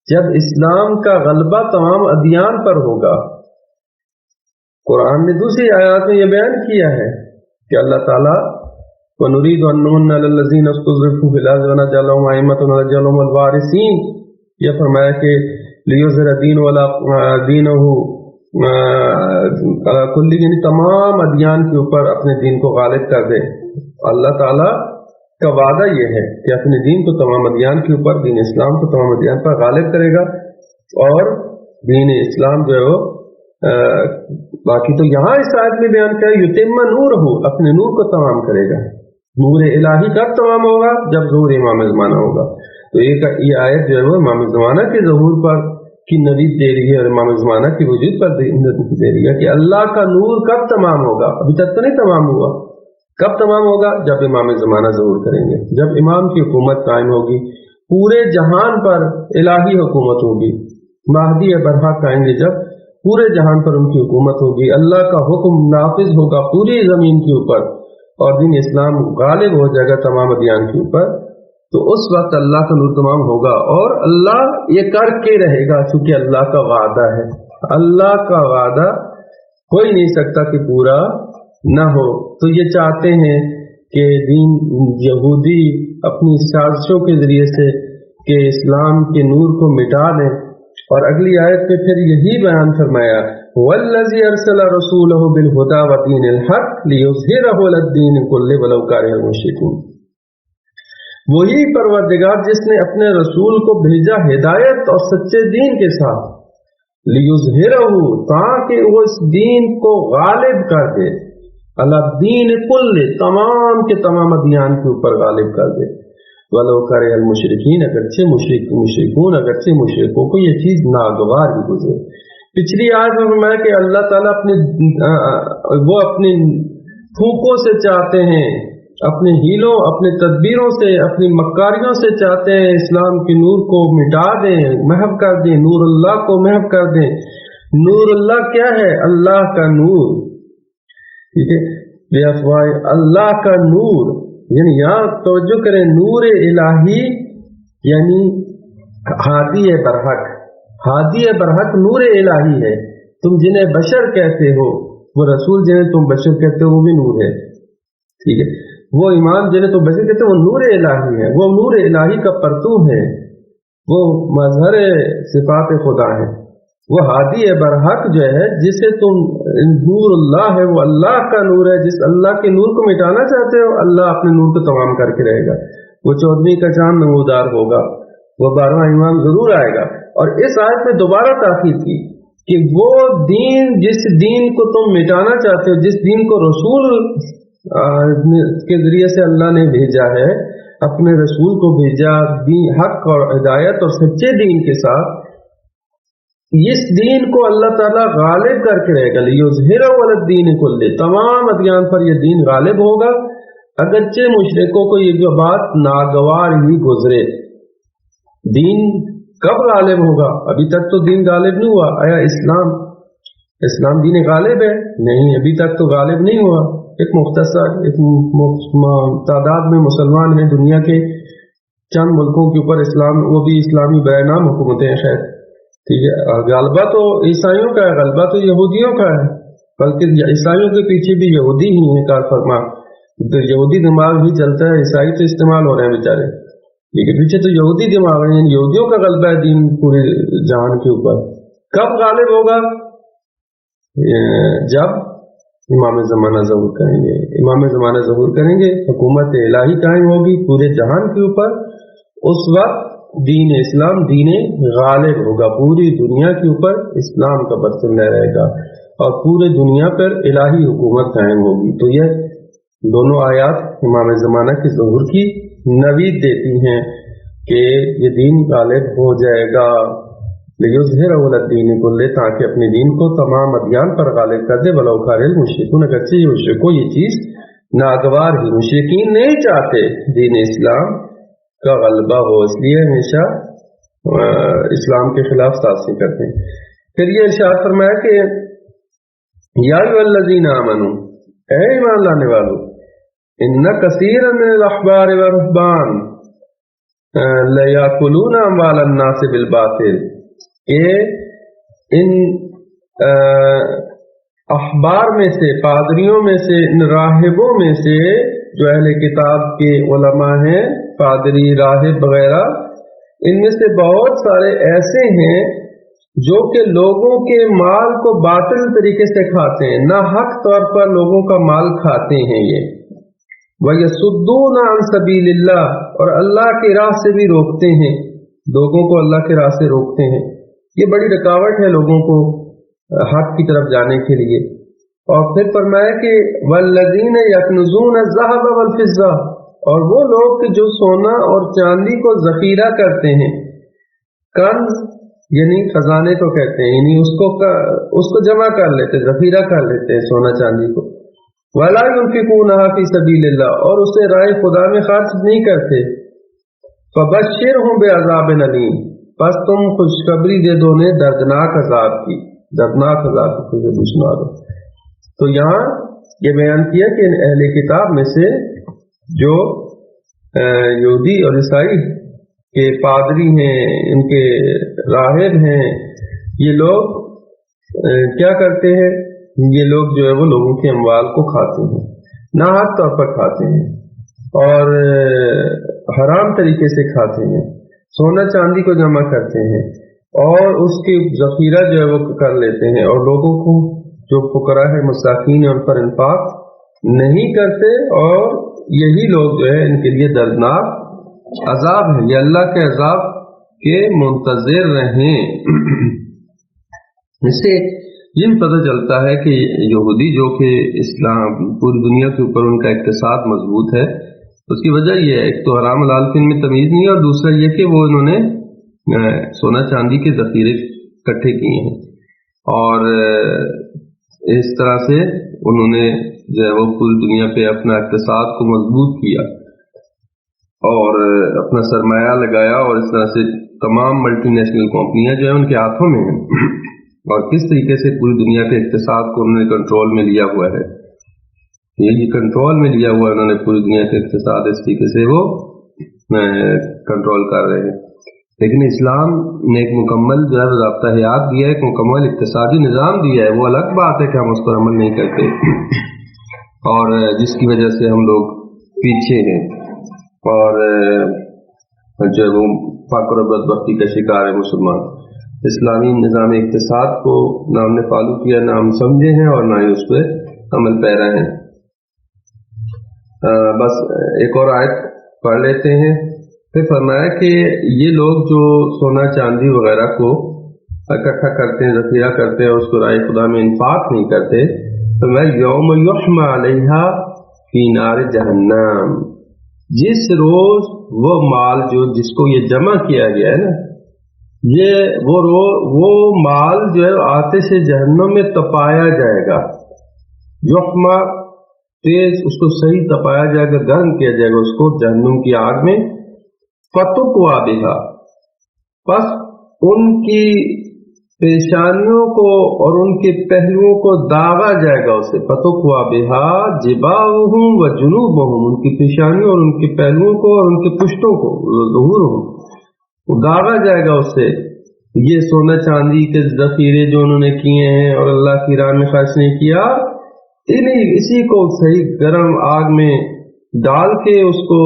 جب اسلام کا غلبہ تمام ادیان پر ہوگا. قرآن نے دوسری آیات میں یہ بیان کیا ہے کہ اللہ تعالیٰ وَنُرِيدُ أَن نُّمَنَّ عَلَى الَّذِينَ اسْتُضْعِفُوا فِي الْأَرْضِ وَنَجْعَلَهُمْ أَئِمَّةً وَنَجْعَلَهُمُ الْوَارِثِينَ. یہ فرمایا کہ لِيُظْهِرَ دِينَهُ عَلَى كُلِّ، یعنی تمام ادیان کے اوپر اپنے دین کو غالب کر دے. اللہ تعالیٰ کا وعدہ یہ ہے کہ اپنے دین کو تمام ادیان کے اوپر، دین اسلام کو تمام ادیان پر غالب کرے گا. اور دین اسلام جو ہے وہ باقی تو یہاں اس آیت میں بیان کیا ہے یتم نورہ، اپنے نور کو تمام کرے گا. نور الہی کب تمام ہوگا؟ جب ظہور امام زمانہ ہوگا. تو یہ آیت جو ہے وہ امام زمانہ کے ظہور پر کی نوید دے رہی ہے اور امام زمانہ کی وجود پر دے رہی ہے کہ اللہ کا نور کب تمام ہوگا. ابھی تک تو نہیں تمام ہوا، کب تمام ہوگا؟ جب امام زمانہ ظہور کریں گے، جب امام کی حکومت قائم ہوگی، پورے جہان پر الہی حکومت ہوگی، مہدی برحق آئیں گے جب پورے جہان پر ان کی حکومت ہوگی، اللہ کا حکم نافذ ہوگا پوری زمین کے اوپر اور دین اسلام غالب ہو جائے گا تمام ادیان کے اوپر، تو اس وقت اللہ کا نور تمام ہوگا اور اللہ یہ کر کے رہے گا، چونکہ اللہ کا وعدہ ہے، اللہ کا وعدہ کوئی نہیں سکتا کہ پورا نہ ہو۔ تو یہ چاہتے ہیں کہ دین یہودی اپنی سازشوں کے ذریعے سے کہ اسلام کے نور کو مٹا دیں، اور اگلی آیت میں پھر یہی بیان فرمایا وَالَّذِي أَرْسَلَ رَسُولَهُ بِالْهُدَى وَدِينِ الْحَقِّ لِيُظْهِرَهُ عَلَى الدِّينِ كُلِّهِ وَلَوْ كَرِهَ الْمُشْرِكُونَ، وہی پروردگار جس نے اپنے رسول کو بھیجا ہدایت اور سچے دین کے ساتھ، لِيُظْهِرَهُ تاکہ وہ اس دین کو غالب کر دے، عَلَى الدِّينِ كُلِّهِ تمام کے تمام ادیان کے اوپر غالب کر دے، وَلَوْ كَرِهَ الْمُشْرِكِينَ اگرچہ مشرکون اگرچہ مشرکوں کو یہ چیز ناگوار ہی گزرے۔ پچھلی آیت میں فرمایا کہ اللہ تعالیٰ وہ اپنی پھوکوں سے چاہتے ہیں، اپنے ہیلوں اپنے تدبیروں سے اپنی مکاریوں سے چاہتے ہیں اسلام کے نور کو مٹا دیں، محو کر دیں، نور اللہ کو محو کر دیں۔ نور اللہ کیا ہے؟ اللہ کا نور، ٹھیک ہے، بے افواہ اللہ کا نور، یعنی یہاں توجہ کریں، نور الہی یعنی ہادی برحق، ہادی برحق نور الہی ہے۔ تم جنہیں بشر کہتے ہو، وہ رسول جنہیں تم بشر کہتے ہو وہ بھی نور ہے، ٹھیک ہے، وہ امام جنہیں تم بشر کہتے ہو وہ نور الہی ہے، وہ نور الہی کا پرتو ہے، وہ مظہر صفات خدا ہے، وہ ہادی برحق جو ہے جسے تم نور اللہ ہے، وہ اللہ کا نور ہے، جس اللہ کے نور کو مٹانا چاہتے ہو اللہ اپنے نور کو تمام کر کے رہے گا، وہ 14ویں کا چاند نمودار ہوگا، وہ 12واں امام ضرور آئے گا۔ اور اس آیت میں دوبارہ تاکید کی کہ وہ دین جس دین کو تم مٹانا چاہتے ہو، جس دین کو رسول کے ذریعے سے اللہ نے بھیجا ہے، اپنے رسول کو بھیجا حق اور ہدایت اور سچے دین کے ساتھ، اس دین کو اللہ تعالیٰ غالب کر کے رہے گا، لِيُظْهِرَهُ عَلَى الدِّينِ كُلِّهِ تمام ادیان پر یہ دین غالب ہوگا، اگرچہ مشرکوں کو یہ بات ناگوار ہی گزرے۔ دین کب غالب ہوگا؟ ابھی تک تو دین غالب نہیں ہوا۔ آیا اسلام دین غالب ہے؟ نہیں، ابھی تک تو غالب نہیں ہوا۔ ایک مختصر تعداد میں مسلمان ہیں دنیا کے چند ملکوں کے اوپر، اسلام وہ بھی اسلامی برائے نام حکومتیں ہیں، خیر ٹھیک ہے، غلبہ تو عیسائیوں کا ہے، غلبہ تو یہودیوں کا ہے، بلکہ عیسائیوں کے پیچھے بھی یہودی ہی ہیں کار فرما، تو یہودی دماغ بھی چلتا ہے، عیسائی تو استعمال ہو رہے ہیں بیچارے، ٹھیک ہے، پیچھے تو یہودی دماغ ہے، یہودیوں کا غلبہ ہے دین پورے جہان کے اوپر۔ کب غالب ہوگا؟ جب امام زمانہ ظہور کریں گے، امام زمانہ ظہور کریں گے، حکومت الہی قائم ہوگی پورے جہان کے اوپر، اس وقت دین اسلام دین غالب ہوگا، پوری دنیا کے اوپر اسلام کا برچندہ رہے گا اور پورے دنیا پر الہی حکومت قائم ہوگی۔ تو یہ دونوں آیات امام زمانہ کے ظہور کی نوید دیتی ہیں کہ یہ دین غالب ہو جائے گا، لِيُظْهِرَهُ عَلَى الدِّينِ كُلِّهِ تاکہ اپنے دین کو تمام ادیان پر غالب کر دے، وَلَوْ كَرِهَ الْمُشْرِكُونَ اگرچہ یہ مشرکوں یہ چیز ناگوار ہی، مشرکین نہیں چاہتے دین اسلام کا غلبہ ہو، اس لیے ہمیشہ اسلام کے خلاف سازشیں کرتے ہیں۔ پھر یہ ارشاد فرمایا کہ یا ایھا الذین آمنوا، اے ایمان لانے والو، ان کثیرا من الاحبار والرہبان لیاکلون اموال الناس بالباطل، کہ ان احبار میں سے، پادریوں میں سے، ان راہبوں میں سے جو اہل کتاب کے علماء ہیں، پادری راہب وغیرہ، ان میں سے بہت سارے ایسے ہیں جو کہ لوگوں کے مال کو باطل طریقے سے کھاتے ہیں، نہ حق طور پر لوگوں کا مال کھاتے ہیں یہ، وَيَصُدُّونَ عَن سَبِيلِ اللَّهِ، اور اللہ کی راہ سے بھی روکتے ہیں، لوگوں کو اللہ کی راہ سے روکتے ہیں۔ یہ بڑی رکاوٹ ہے لوگوں کو حق کی طرف جانے کے لیے۔ اور پھر فرمایا کہ وَالَّذِينَ يَكْنِزُونَ الذَّهَبَ وَالْفِضَّةَ، اور وہ لوگ جو سونا اور چاندی کو ذخیرہ کرتے ہیں، کنز یعنی خزانے کو کہتے ہیں، یعنی اس کو جمع کر لیتے، ذخیرہ کر لیتے ہیں سونا چاندی کو، وَلَا يُنْفِقُونَهَا فِي سَبِيلِ اللَّهِ، اور اسے راہ خدا میں خرچ نہیں کرتے. فَبَشِّرْهُم بِعَذَابٍ أَلِيمٍ، پس تم خوشخبری دے دو انہیں دردناک عذاب کی، دردناک عذاب کی خوشخبری سنا دو. تو یہاں یہ بیان کیا کہ اہل کتاب میں سے جو یہودی اور عیسائی کے پادری ہیں، ان کے راہب ہیں، یہ لوگ کیا کرتے ہیں؟ یہ لوگ جو ہے وہ لوگوں کے اموال کو کھاتے ہیں، ناحق طور پر کھاتے ہیں اور حرام طریقے سے کھاتے ہیں، سونا چاندی کو جمع کرتے ہیں اور اس کی ذخیرہ جو ہے وہ کر لیتے ہیں، اور لوگوں کو جو فقراء ہے مساکین ان پر انفاق نہیں کرتے، اور یہی لوگ جو ہے ان کے لیے دردناک عذاب ہے، یہ اللہ کے عذاب کے منتظر رہیں. اس سے یہ بھی پتہ چلتا ہے کہ یہودی جو کہ اسلام پوری دنیا کے اوپر ان کا اقتصاد مضبوط ہے، اس کی وجہ یہ ہے ایک تو حرام حلال کے ان میں تمیز نہیں ہے، اور دوسرا یہ کہ وہ انہوں نے سونا چاندی کے ذخیرے اکٹھے کیے ہیں، اور اس طرح سے انہوں نے جو ہے وہ پوری دنیا پہ اپنا اقتصاد کو مضبوط کیا اور اپنا سرمایہ لگایا، اور اس طرح سے تمام ملٹی نیشنل کمپنیاں جو ہیں ان کے ہاتھوں میں ہیں، اور کس طریقے سے پوری دنیا کے اقتصاد کو انہوں نے کنٹرول میں لیا ہوا ہے. یہ کنٹرول میں لیا ہوا انہوں نے پوری دنیا کے اقتصاد، اس طریقے سے وہ کنٹرول کر رہے ہیں. لیکن اسلام نے ایک مکمل جو ہے ضابطہ حیات دیا ہے، ایک مکمل اقتصادی نظام دیا ہے. وہ الگ بات ہے کہ ہم اس پر عمل نہیں کرتے، اور جس کی وجہ سے ہم لوگ پیچھے ہیں اور جو ہے وہ فقر و بدبختی کا شکار ہے مسلمان. اسلامی نظام اقتصاد کو نہ ہم نے فالو کیا، نہ ہم سمجھے ہیں، اور نہ ہی اس پہ عمل پیرا ہیں. بس ایک اور آیت پڑھ لیتے ہیں. پھر فرمایا کہ یہ لوگ جو سونا چاندی وغیرہ کو اکٹھا کرتے ہیں، ذخیرہ کرتے ہیں، اس کو راہ خدا میں انفاق نہیں کرتے، تو میں یوم یحمى علیہا فی نار جہنم، جس روز وہ مال جس کو یہ جمع کیا گیا ہے نا، یہ وہ مال جو ہے آتش جہنم میں تپایا جائے گا. یحمى تیز، اس کو صحیح تپایا جائے گا، گرم کیا جائے گا اس کو جہنم کی آگ میں. فتقوى بها، پس ان کی پیشانیوں کو اور ان کے پہلوؤں کو داغا جائے گا اسے. فتقوى بها جباههم وجنوبهم، ان کی پیشانیوں اور ان کے پہلوؤں کو اور ان کے پشتوں کو، ظہورهم، وہ داغا جائے گا اس سے. یہ سونا چاندی کے ذخیرے جو انہوں نے کیے ہیں اور اللہ کی راہ میں خرچ نہیں کیا، اسی کو صحیح گرم آگ میں ڈال کے اس کو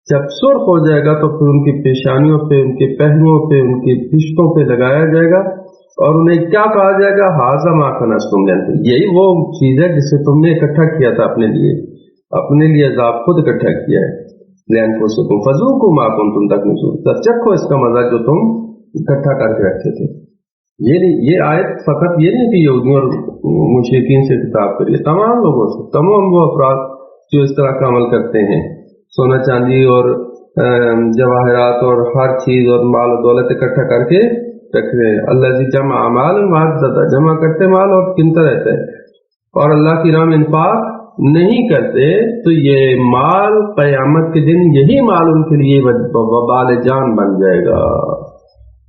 جب سرخ ہو جائے گا تو پھر ان کی پیشانیوں پہ، ان کے پہلوؤں پہ، ان کی پشتوں پہ لگایا جائے گا، اور انہیں کیا کہا جائے گا؟ ھذا ما کنزتم لانفسکم، یہی وہ چیز ہے جسے تم نے اکٹھا کیا تھا اپنے لیے عذاب خود اکٹھا کیا ہے. لانفسکم فذوقوا ما کنتم تکنزون، تو چکھو اس کا مزہ جو تم اکٹھا کر کے رکھتے تھے. یہ آیت فقط یہ نہیں کہ یہودیوں اور مشرکین سے خطاب کریے، تمام لوگوں سے، تمام وہ افراد جو اس طرح کا عمل کرتے ہیں، سونا چاندی اور جواہرات اور ہر چیز اور مال و دولت اکٹھا کر کے رکھ رہے ہیں. الذی جمع مال وعددہ، جمع کرتے مال اور گنتا رہتا ہے، اور اللہ کی راہ میں انفاق نہیں کرتے، تو یہ مال قیامت کے دن یہی مال ان کے لیے وبال جان بن جائے گا.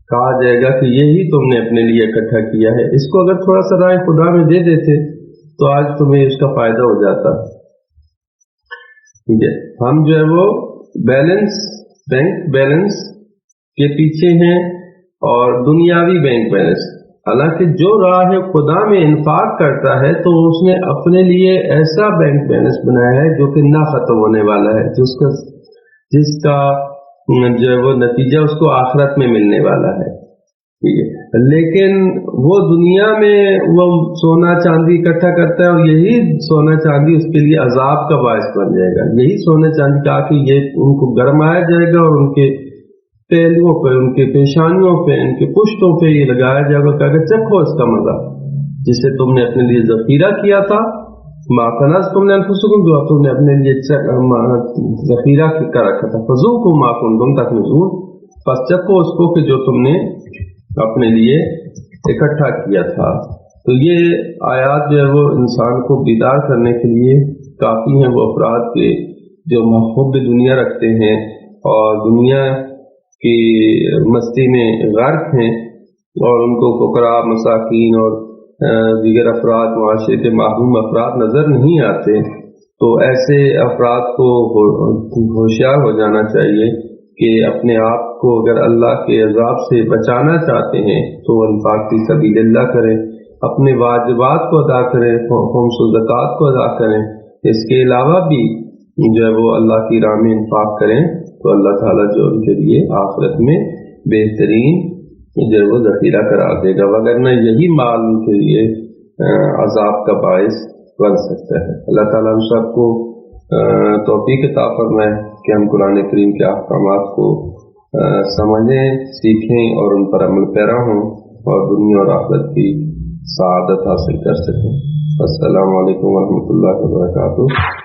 کہا جائے گا کہ یہی تم نے اپنے لیے اکٹھا کیا ہے، اس کو اگر تھوڑا سا راہ خدا میں دے دیتے تو آج تمہیں اس کا فائدہ ہو جاتا. ٹھیک ہے، ہم جو ہے وہ بینک بیلنس کے پیچھے ہیں اور دنیاوی بینک بیلنس. حالانکہ جو راہ خدا میں انفاق کرتا ہے تو اس نے اپنے لیے ایسا بینک بیلنس بنایا ہے جو کہ نہ ختم ہونے والا ہے، جس کا جو ہے وہ نتیجہ اس کو آخرت میں ملنے والا ہے. ٹھیک ہے، لیکن وہ دنیا میں وہ سونا چاندی اکٹھا کرتا ہے، اور یہی سونا چاندی اس کے لیے عذاب کا باعث بن جائے گا. یہی سونا چاندی کا کہ یہ ان کو گرمایا جائے گا اور ان کے پہلوؤں پہ، ان کے پیشانیوں پہ، ان کے پشتوں پہ یہ لگایا جائے گا کہ چکھو اس کا مزہ جسے تم نے اپنے لیے ذخیرہ کیا تھا. ما کنزتم لانفسکم، جو تم نے اپنے لیے ذخیرہ کر رکھا تھا. فذوقوا ما کنتم تکنزون، پس چکھو اس کو کہ جو تم نے اپنے لیے اکٹھا کیا تھا. تو یہ آیات جو ہے وہ انسان کو بیدار کرنے کے لیے کافی ہیں. وہ افراد کے جو محب دنیا رکھتے ہیں اور دنیا کی مستی میں غرق ہیں اور ان کو فقراء، مساکین اور دیگر افراد، معاشرے کے محروم افراد نظر نہیں آتے، تو ایسے افراد کو ہوشیار ہو جانا چاہیے کہ اپنے آپ کو اگر اللہ کے عذاب سے بچانا چاہتے ہیں تو انفاق فی سبیل اللہ کریں، اپنے واجبات کو ادا کریں، خمس و زکوٰۃ کو ادا کریں. اس کے علاوہ بھی جو ہے وہ اللہ کی راہ میں انفاق کریں تو اللہ تعالیٰ جو ان کے لیے آخرت میں بہترین جو ہے وہ ذخیرہ کرا دے گا، وگرنہ یہی مال ان کے لیے عذاب کا باعث بن سکتا ہے. اللہ تعالیٰ ہم سب کو توفیق عطا فرمائے کہ ہم قرآن کریم کے احکامات کو سمجھیں، سیکھیں اور ان پر عمل پیرا ہوں اور دنیا اور آخرت کی سعادت حاصل کر سکیں. السلام علیکم ورحمۃ اللہ وبرکاتہ.